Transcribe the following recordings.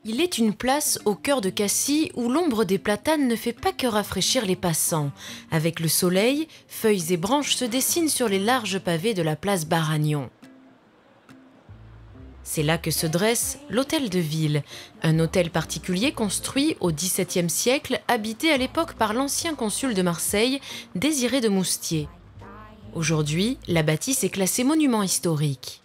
Il est une place au cœur de Cassis où l'ombre des platanes ne fait pas que rafraîchir les passants. Avec le soleil, feuilles et branches se dessinent sur les larges pavés de la place Baragnon. C'est là que se dresse l'hôtel de ville, un hôtel particulier construit au XVIIe siècle, habité à l'époque par l'ancien consul de Marseille, Désiré de Moustier. Aujourd'hui, la bâtisse est classée monument historique.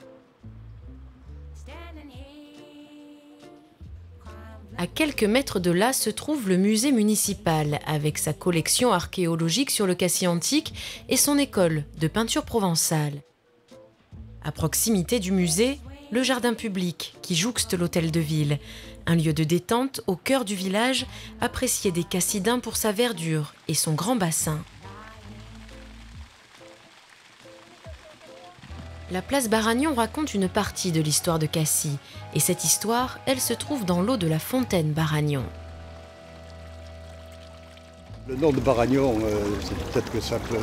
À quelques mètres de là se trouve le musée municipal, avec sa collection archéologique sur le Cassis antique et son école de peinture provençale. À proximité du musée, le jardin public qui jouxte l'hôtel de ville, un lieu de détente au cœur du village, apprécié des Cassidins pour sa verdure et son grand bassin. La place Baragnon raconte une partie de l'histoire de Cassis, et cette histoire, elle se trouve dans l'eau de la fontaine Baragnon. Le nom de Baragnon, c'est peut-être que ça peut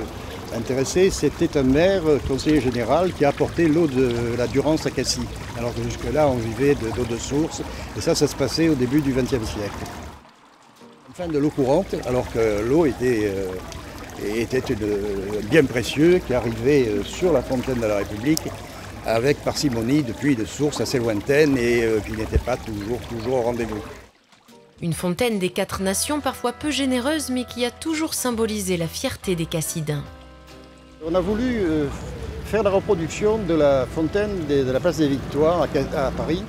intéresser, c'était un maire, conseiller général, qui a apporté l'eau de la Durance à Cassis. Alors que jusque-là, on vivait d'eau de source, et ça se passait au début du XXe siècle. Enfin, de l'eau courante, alors que l'eau était bien précieux, qui arrivait sur la fontaine de la République avec parcimonie depuis de sources assez lointaines et qui n'étaient pas toujours au rendez-vous. Une fontaine des 4 nations, parfois peu généreuse, mais qui a toujours symbolisé la fierté des Cassidins. On a voulu faire la reproduction de la fontaine de la place des Victoires à Paris.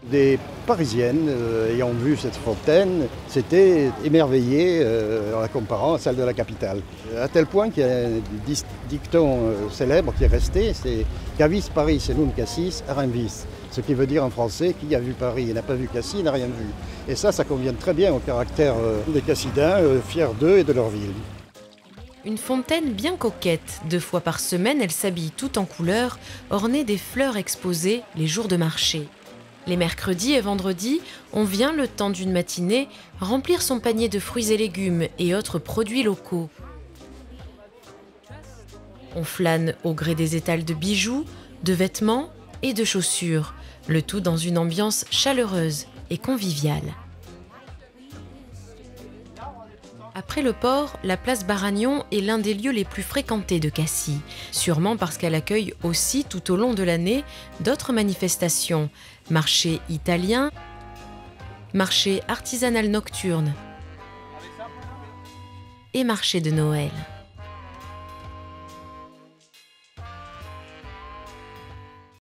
Des Parisiennes ayant vu cette fontaine s'étaient émerveillées en la comparant à celle de la capitale. À tel point qu'il y a un dicton célèbre qui est resté, c'est « Qu'a vis Paris, et non Cassis, a rien vis ». Ce qui veut dire en français, qui a vu Paris et n'a pas vu Cassis n'a rien vu. Et ça convient très bien au caractère des Cassidins, fiers d'eux et de leur ville. Une fontaine bien coquette. 2 fois par semaine, elle s'habille tout en couleurs, ornée des fleurs exposées les jours de marché. Les mercredis et vendredis, on vient, le temps d'une matinée, remplir son panier de fruits et légumes et autres produits locaux. On flâne au gré des étals de bijoux, de vêtements et de chaussures, le tout dans une ambiance chaleureuse et conviviale. Après le port, la place Baragnon est l'un des lieux les plus fréquentés de Cassis, sûrement parce qu'elle accueille aussi tout au long de l'année d'autres manifestations, marché italien, marché artisanal nocturne et marché de Noël.